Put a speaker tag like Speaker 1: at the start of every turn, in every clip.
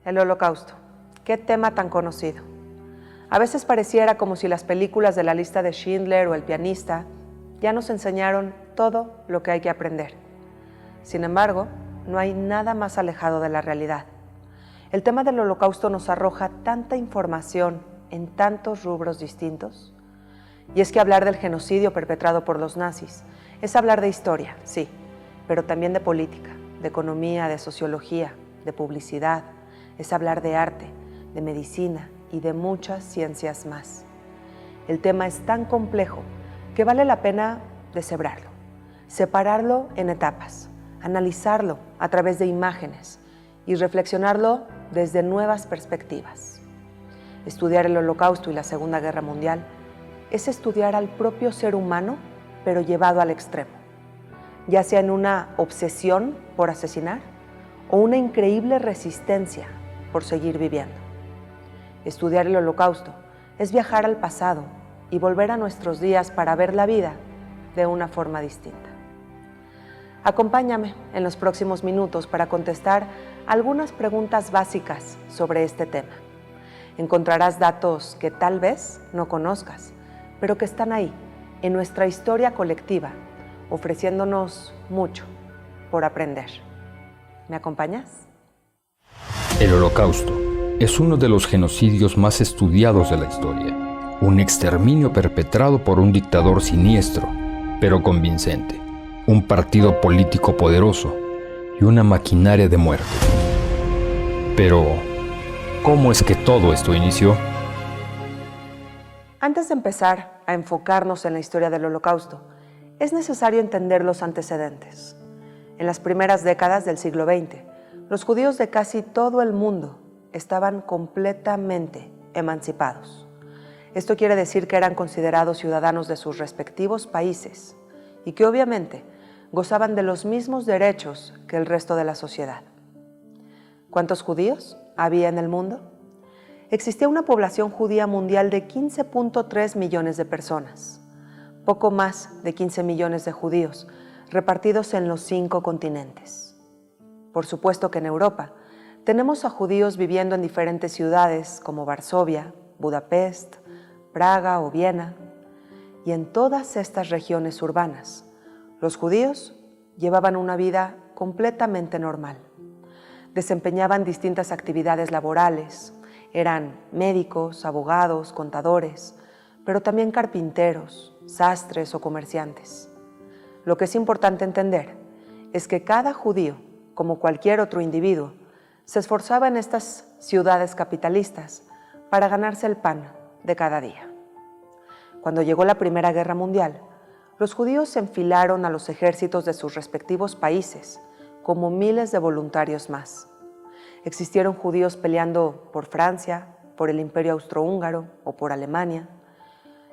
Speaker 1: El Holocausto. Qué tema tan conocido. A veces pareciera como si las películas de la lista de Schindler o El pianista ya nos enseñaron todo lo que hay que aprender. Sin embargo, no hay nada más alejado de la realidad. El tema del Holocausto nos arroja tanta información en tantos rubros distintos. Y es que hablar del genocidio perpetrado por los nazis es hablar de historia, sí, pero también de política, de economía, de sociología, de publicidad. Es hablar de arte, de medicina y de muchas ciencias más. El tema es tan complejo que vale la pena deshebrarlo, separarlo en etapas, analizarlo a través de imágenes y reflexionarlo desde nuevas perspectivas. Estudiar el Holocausto y la Segunda Guerra Mundial es estudiar al propio ser humano, pero llevado al extremo, ya sea en una obsesión por asesinar o una increíble resistencia por seguir viviendo. Estudiar el Holocausto es viajar al pasado y volver a nuestros días para ver la vida de una forma distinta. Acompáñame en los próximos minutos para contestar algunas preguntas básicas sobre este tema. Encontrarás datos que tal vez no conozcas, pero que están ahí, en nuestra historia colectiva, ofreciéndonos mucho por aprender. ¿Me acompañas?
Speaker 2: El Holocausto es uno de los genocidios más estudiados de la historia. Un exterminio perpetrado por un dictador siniestro, pero convincente. Un partido político poderoso y una maquinaria de muerte. Pero, ¿cómo es que todo esto inició?
Speaker 1: Antes de empezar a enfocarnos en la historia del Holocausto, es necesario entender los antecedentes. En las primeras décadas del siglo XX, los judíos de casi todo el mundo estaban completamente emancipados. Esto quiere decir que eran considerados ciudadanos de sus respectivos países y que obviamente gozaban de los mismos derechos que el resto de la sociedad. ¿Cuántos judíos había en el mundo? Existía una población judía mundial de 15.3 millones de personas, poco más de 15 millones de judíos repartidos en los 5 continentes. Por supuesto que en Europa tenemos a judíos viviendo en diferentes ciudades como Varsovia, Budapest, Praga o Viena, y en todas estas regiones urbanas, los judíos llevaban una vida completamente normal. Desempeñaban distintas actividades laborales, eran médicos, abogados, contadores, pero también carpinteros, sastres o comerciantes. Lo que es importante entender es que cada judío, como cualquier otro individuo, se esforzaba en estas ciudades capitalistas para ganarse el pan de cada día. Cuando llegó la Primera Guerra Mundial, los judíos se enfilaron a los ejércitos de sus respectivos países, como miles de voluntarios más. Existieron judíos peleando por Francia, por el Imperio Austrohúngaro o por Alemania.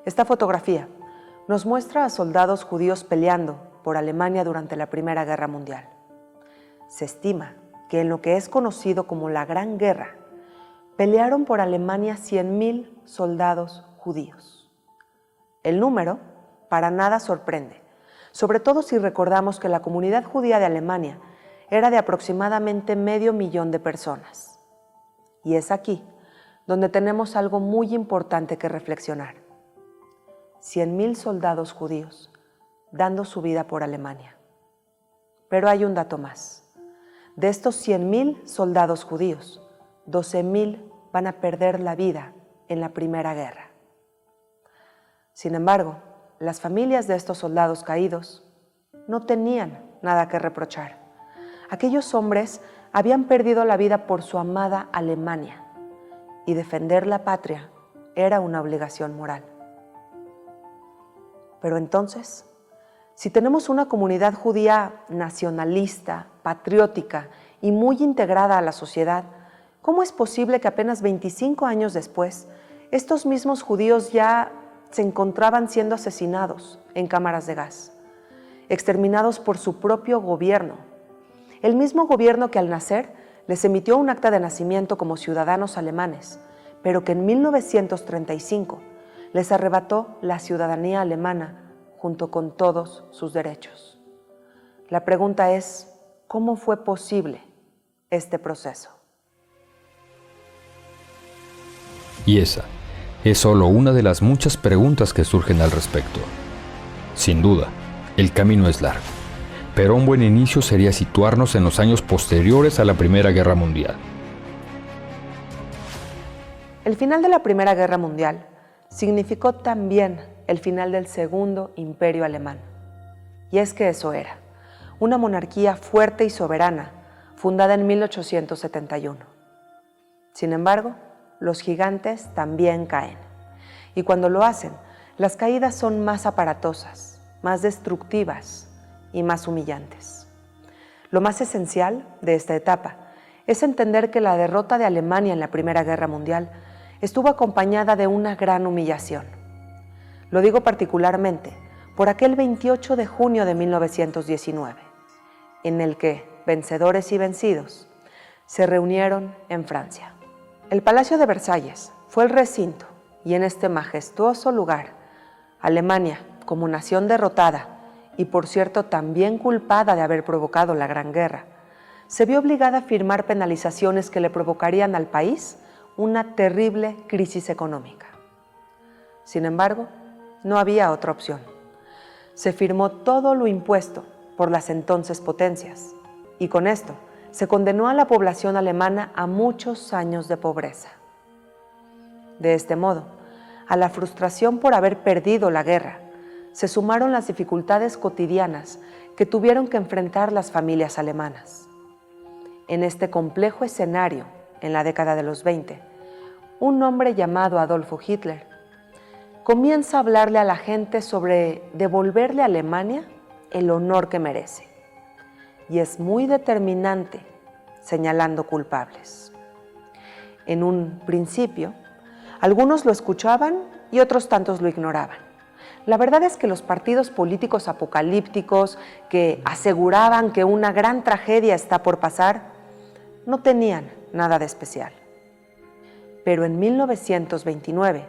Speaker 1: Esta fotografía nos muestra a soldados judíos peleando por Alemania durante la Primera Guerra Mundial. Se estima que en lo que es conocido como la Gran Guerra, pelearon por Alemania 100.000 soldados judíos. El número para nada sorprende, sobre todo si recordamos que la comunidad judía de Alemania era de aproximadamente 500.000 de personas. Y es aquí donde tenemos algo muy importante que reflexionar. 100.000 soldados judíos dando su vida por Alemania. Pero hay un dato más. De estos 100.000 soldados judíos, 12.000 van a perder la vida en la Primera Guerra. Sin embargo, las familias de estos soldados caídos no tenían nada que reprochar. Aquellos hombres habían perdido la vida por su amada Alemania y defender la patria era una obligación moral. Pero entonces, si tenemos una comunidad judía nacionalista, patriótica y muy integrada a la sociedad, ¿cómo es posible que apenas 25 años después, estos mismos judíos ya se encontraban siendo asesinados en cámaras de gas, exterminados por su propio gobierno? El mismo gobierno que al nacer les emitió un acta de nacimiento como ciudadanos alemanes, pero que en 1935 les arrebató la ciudadanía alemana junto con todos sus derechos. La pregunta es, ¿cómo fue posible este proceso?
Speaker 2: Y esa es solo una de las muchas preguntas que surgen al respecto. Sin duda, el camino es largo, pero un buen inicio sería situarnos en los años posteriores a la Primera Guerra Mundial.
Speaker 1: El final de la Primera Guerra Mundial significó también el final del Segundo Imperio Alemán. Y es que eso era, una monarquía fuerte y soberana, fundada en 1871. Sin embargo, los gigantes también caen. Y cuando lo hacen, las caídas son más aparatosas, más destructivas y más humillantes. Lo más esencial de esta etapa es entender que la derrota de Alemania en la Primera Guerra Mundial estuvo acompañada de una gran humillación. Lo digo particularmente por aquel 28 de junio de 1919, en el que vencedores y vencidos se reunieron en Francia. El Palacio de Versalles fue el recinto y en este majestuoso lugar, Alemania, como nación derrotada y por cierto también culpada de haber provocado la Gran Guerra, se vio obligada a firmar penalizaciones que le provocarían al país una terrible crisis económica. Sin embargo, no había otra opción. Se firmó todo lo impuesto por las entonces potencias y con esto se condenó a la población alemana a muchos años de pobreza. De este modo, a la frustración por haber perdido la guerra, se sumaron las dificultades cotidianas que tuvieron que enfrentar las familias alemanas. En este complejo escenario, en la década de los 20, un hombre llamado Adolfo Hitler comienza a hablarle a la gente sobre devolverle a Alemania el honor que merece. Y es muy determinante señalando culpables. En un principio, algunos lo escuchaban y otros tantos lo ignoraban. La verdad es que los partidos políticos apocalípticos que aseguraban que una gran tragedia está por pasar, no tenían nada de especial. Pero en 1929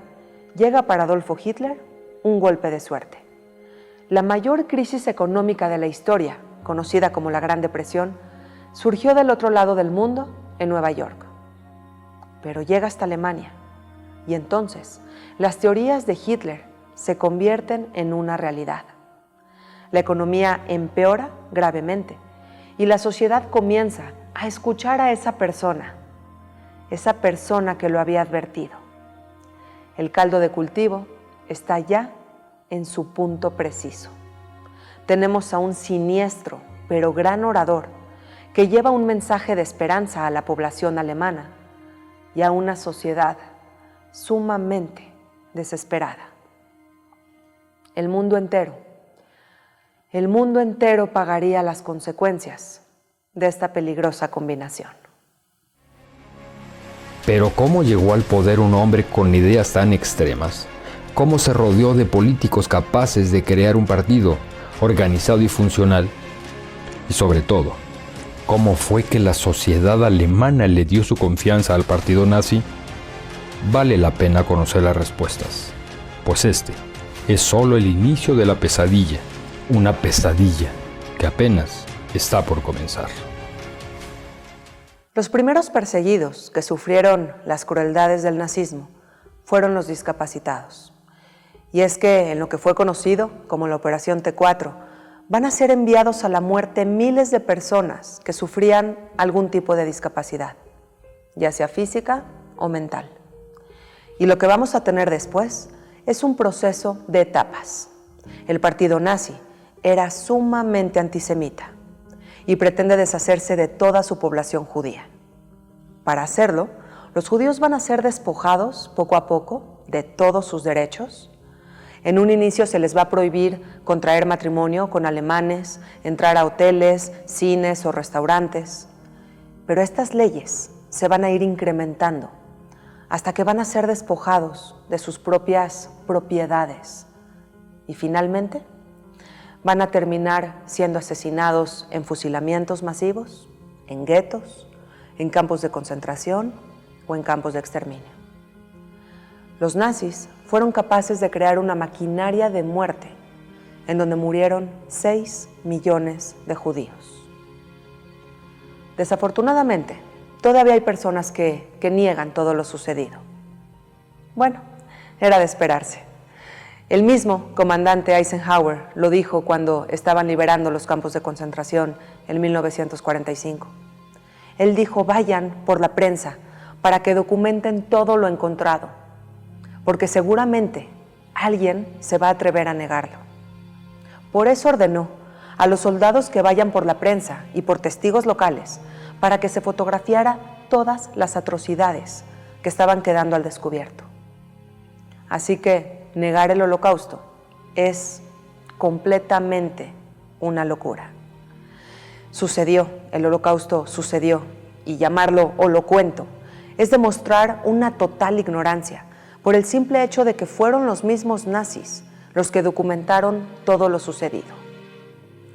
Speaker 1: llega para Adolfo Hitler un golpe de suerte. La mayor crisis económica de la historia, conocida como la Gran Depresión, surgió del otro lado del mundo, en Nueva York. Pero llega hasta Alemania, y entonces las teorías de Hitler se convierten en una realidad. La economía empeora gravemente, y la sociedad comienza a escuchar a esa persona que lo había advertido. El caldo de cultivo está ya en su punto preciso. Tenemos a un siniestro, pero gran orador, que lleva un mensaje de esperanza a la población alemana y a una sociedad sumamente desesperada. El mundo entero pagaría las consecuencias de esta peligrosa combinación.
Speaker 2: Pero ¿cómo llegó al poder un hombre con ideas tan extremas? ¿Cómo se rodeó de políticos capaces de crear un partido organizado y funcional? Y sobre todo, ¿cómo fue que la sociedad alemana le dio su confianza al partido nazi? Vale la pena conocer las respuestas, pues este es solo el inicio de la pesadilla, una pesadilla que apenas está por comenzar.
Speaker 1: Los primeros perseguidos que sufrieron las crueldades del nazismo fueron los discapacitados. Y es que en lo que fue conocido como la Operación T4, van a ser enviados a la muerte miles de personas que sufrían algún tipo de discapacidad, ya sea física o mental. Y lo que vamos a tener después es un proceso de etapas. El partido nazi era sumamente antisemita y pretende deshacerse de toda su población judía. Para hacerlo, los judíos van a ser despojados poco a poco de todos sus derechos. En un inicio se les va a prohibir contraer matrimonio con alemanes, entrar a hoteles, cines o restaurantes. Pero estas leyes se van a ir incrementando hasta que van a ser despojados de sus propias propiedades. Y finalmente, van a terminar siendo asesinados en fusilamientos masivos, en guetos, en campos de concentración o en campos de exterminio. Los nazis fueron capaces de crear una maquinaria de muerte en donde murieron 6 millones de judíos. Desafortunadamente, todavía hay personas que niegan todo lo sucedido. Bueno, era de esperarse. El mismo comandante Eisenhower lo dijo cuando estaban liberando los campos de concentración en 1945. Él dijo: vayan por la prensa para que documenten todo lo encontrado, porque seguramente alguien se va a atrever a negarlo. Por eso ordenó a los soldados que vayan por la prensa y por testigos locales para que se fotografiara todas las atrocidades que estaban quedando al descubierto. Así que negar el Holocausto es completamente una locura. Sucedió, el Holocausto sucedió, y llamarlo holocuento es demostrar una total ignorancia por el simple hecho de que fueron los mismos nazis los que documentaron todo lo sucedido.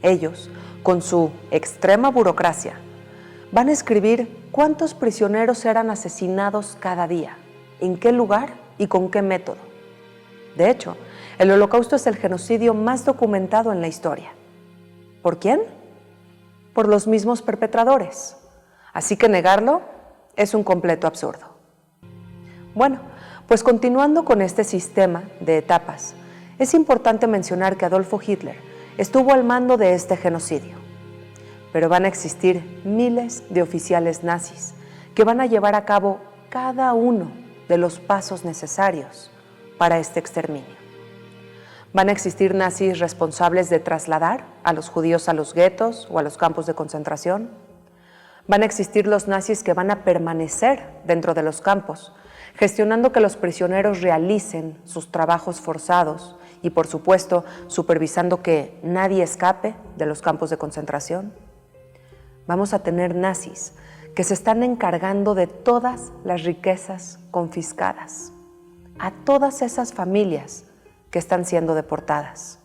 Speaker 1: Ellos, con su extrema burocracia, van a escribir cuántos prisioneros eran asesinados cada día, en qué lugar y con qué método. De hecho, el Holocausto es el genocidio más documentado en la historia. ¿Por quién? Por los mismos perpetradores. Así que negarlo es un completo absurdo. Bueno, pues continuando con este sistema de etapas, es importante mencionar que Adolfo Hitler estuvo al mando de este genocidio. Pero van a existir miles de oficiales nazis que van a llevar a cabo cada uno de los pasos necesarios para este exterminio. Van a existir nazis responsables de trasladar a los judíos a los guetos o a los campos de concentración. Van a existir los nazis que van a permanecer dentro de los campos, gestionando que los prisioneros realicen sus trabajos forzados y, por supuesto, supervisando que nadie escape de los campos de concentración. Vamos a tener nazis que se están encargando de todas las riquezas confiscadas, a todas esas familias que están siendo deportadas.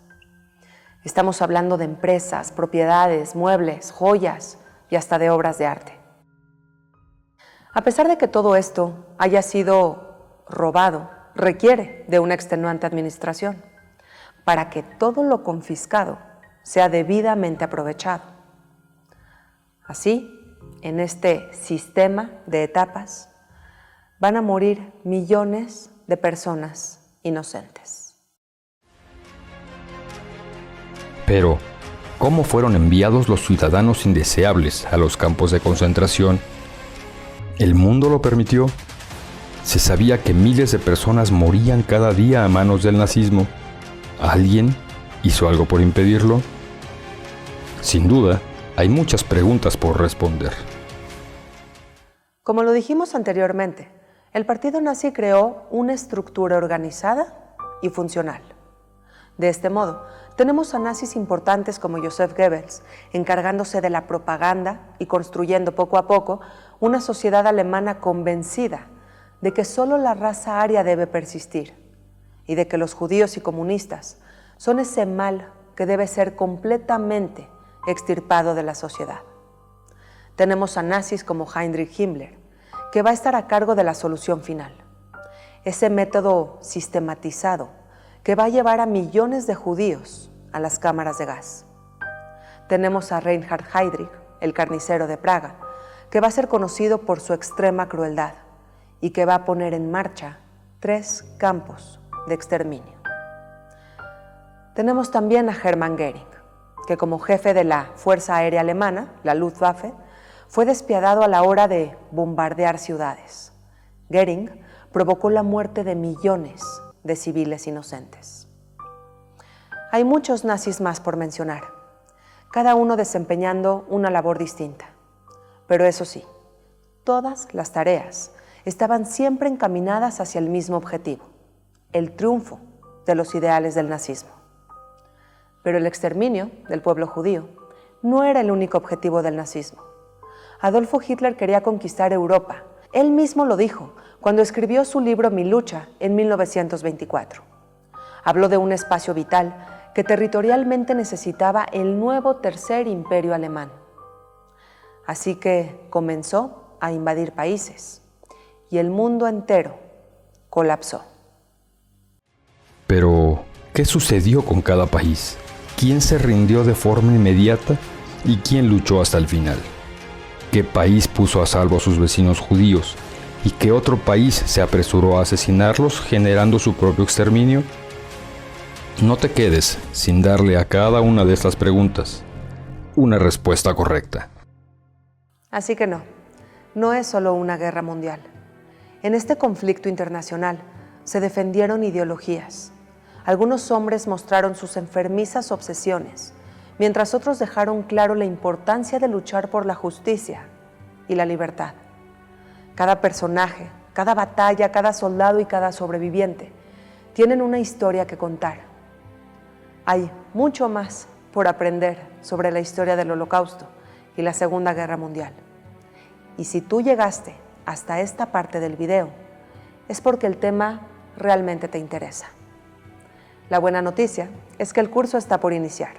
Speaker 1: Estamos hablando de empresas, propiedades, muebles, joyas y hasta de obras de arte. A pesar de que todo esto haya sido robado, requiere de una extenuante administración para que todo lo confiscado sea debidamente aprovechado. Así, en este sistema de etapas, van a morir millones de personas inocentes.
Speaker 2: Pero, ¿cómo fueron enviados los ciudadanos indeseables a los campos de concentración? ¿El mundo lo permitió? Se sabía que miles de personas morían cada día a manos del nazismo. ¿Alguien hizo algo por impedirlo? Sin duda, hay muchas preguntas por responder.
Speaker 1: Como lo dijimos anteriormente, el partido nazi creó una estructura organizada y funcional. De este modo, tenemos a nazis importantes como Joseph Goebbels, encargándose de la propaganda y construyendo poco a poco una sociedad alemana convencida de que solo la raza aria debe persistir y de que los judíos y comunistas son ese mal que debe ser completamente extirpado de la sociedad. Tenemos a nazis como Heinrich Himmler, que va a estar a cargo de la solución final, ese método sistematizado que va a llevar a millones de judíos a las cámaras de gas. Tenemos a Reinhard Heydrich, el carnicero de Praga, que va a ser conocido por su extrema crueldad y que va a poner en marcha 3 campos de exterminio. Tenemos también a Hermann Göring, que como jefe de la Fuerza Aérea Alemana, la Luftwaffe, fue despiadado a la hora de bombardear ciudades. Göring provocó la muerte de millones de civiles inocentes. Hay muchos nazis más por mencionar, cada uno desempeñando una labor distinta. Pero eso sí, todas las tareas estaban siempre encaminadas hacia el mismo objetivo, el triunfo de los ideales del nazismo. Pero el exterminio del pueblo judío no era el único objetivo del nazismo. Adolfo Hitler quería conquistar Europa. Él mismo lo dijo cuando escribió su libro Mi lucha en 1924. Habló de un espacio vital que territorialmente necesitaba el nuevo tercer imperio alemán. Así que comenzó a invadir países y el mundo entero colapsó.
Speaker 2: Pero, ¿qué sucedió con cada país? ¿Quién se rindió de forma inmediata y quién luchó hasta el final? ¿Qué país puso a salvo a sus vecinos judíos y que otro país se apresuró a asesinarlos generando su propio exterminio? No te quedes sin darle a cada una de estas preguntas una respuesta correcta.
Speaker 1: Así que no es solo una guerra mundial. En este conflicto internacional se defendieron ideologías. Algunos hombres mostraron sus enfermizas obsesiones, mientras otros dejaron claro la importancia de luchar por la justicia y la libertad. Cada personaje, cada batalla, cada soldado y cada sobreviviente tienen una historia que contar. Hay mucho más por aprender sobre la historia del Holocausto y la Segunda Guerra Mundial. Y si tú llegaste hasta esta parte del video, es porque el tema realmente te interesa. La buena noticia es que el curso está por iniciar.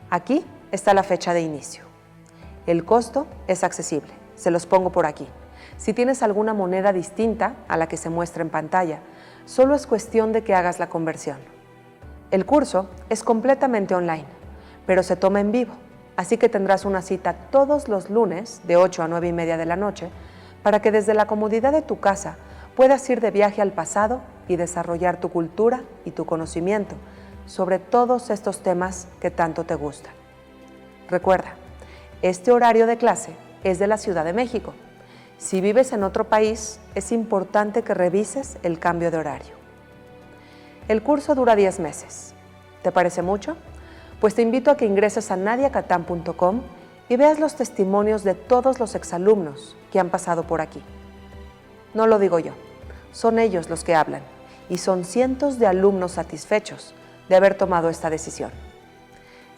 Speaker 1: Aquí está la fecha de inicio. El costo es accesible, se los pongo por aquí. Si tienes alguna moneda distinta a la que se muestra en pantalla, solo es cuestión de que hagas la conversión. El curso es completamente online, pero se toma en vivo, así que tendrás una cita todos los lunes de 8 a 9 y media de la noche para que desde la comodidad de tu casa puedas ir de viaje al pasado y desarrollar tu cultura y tu conocimiento sobre todos estos temas que tanto te gustan. Recuerda, este horario de clase es de la Ciudad de México. Si vives en otro país, es importante que revises el cambio de horario. El curso dura 10 meses. ¿Te parece mucho? Pues te invito a que ingreses a nadiacatán.com y veas los testimonios de todos los exalumnos que han pasado por aquí. No lo digo yo, son ellos los que hablan y son cientos de alumnos satisfechos de haber tomado esta decisión.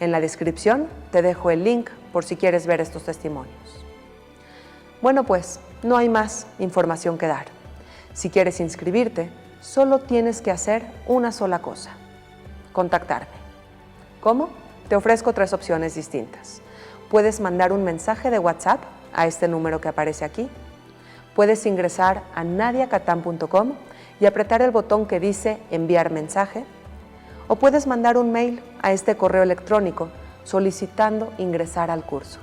Speaker 1: En la descripción te dejo el link por si quieres ver estos testimonios. Bueno, pues no hay más información que dar. Si quieres inscribirte, solo tienes que hacer una sola cosa: contactarme. ¿Cómo? Te ofrezco 3 opciones distintas. Puedes mandar un mensaje de WhatsApp a este número que aparece aquí. Puedes ingresar a nadiacatán.com y apretar el botón que dice enviar mensaje. O puedes mandar un mail a este correo electrónico solicitando ingresar al curso.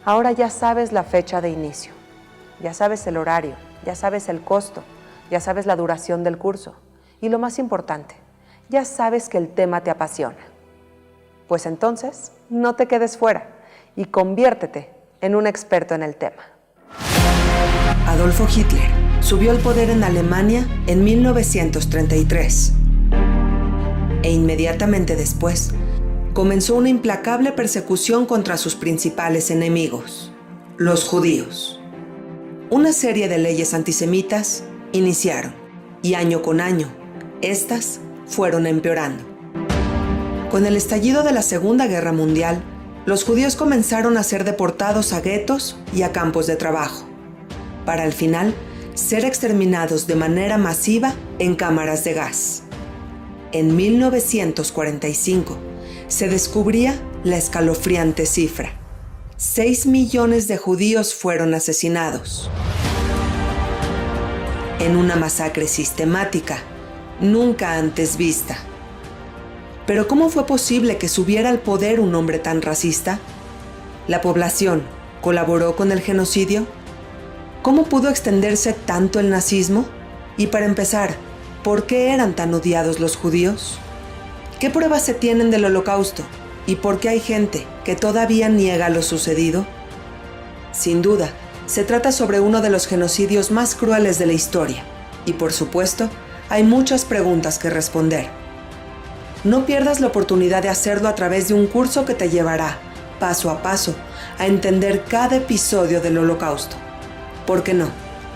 Speaker 1: Ahora ya sabes la fecha de inicio, ya sabes el horario, ya sabes el costo, ya sabes la duración del curso y lo más importante, ya sabes que el tema te apasiona. Pues entonces, no te quedes fuera y conviértete en un experto en el tema.
Speaker 3: Adolfo Hitler subió al poder en Alemania en 1933 e inmediatamente después comenzó una implacable persecución contra sus principales enemigos, los judíos. Una serie de leyes antisemitas iniciaron y año con año, estas fueron empeorando. Con el estallido de la Segunda Guerra Mundial, los judíos comenzaron a ser deportados a guetos y a campos de trabajo, para al final ser exterminados de manera masiva en cámaras de gas. En 1945 se descubría la escalofriante cifra: 6 millones de judíos fueron asesinados en una masacre sistemática nunca antes vista. Pero ¿cómo fue posible que subiera al poder un hombre tan racista? ¿La población colaboró con el genocidio? ¿Cómo pudo extenderse tanto el nazismo? Y para empezar, ¿por qué eran tan odiados los judíos? ¿Qué pruebas se tienen del Holocausto? ¿Y por qué hay gente que todavía niega lo sucedido? Sin duda, se trata sobre uno de los genocidios más crueles de la historia. Y por supuesto, hay muchas preguntas que responder. No pierdas la oportunidad de hacerlo a través de un curso que te llevará, paso a paso, a entender cada episodio del Holocausto. Porque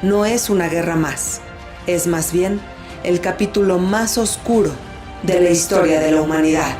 Speaker 3: no es una guerra más. Es más bien el capítulo más oscuro de la historia de la humanidad.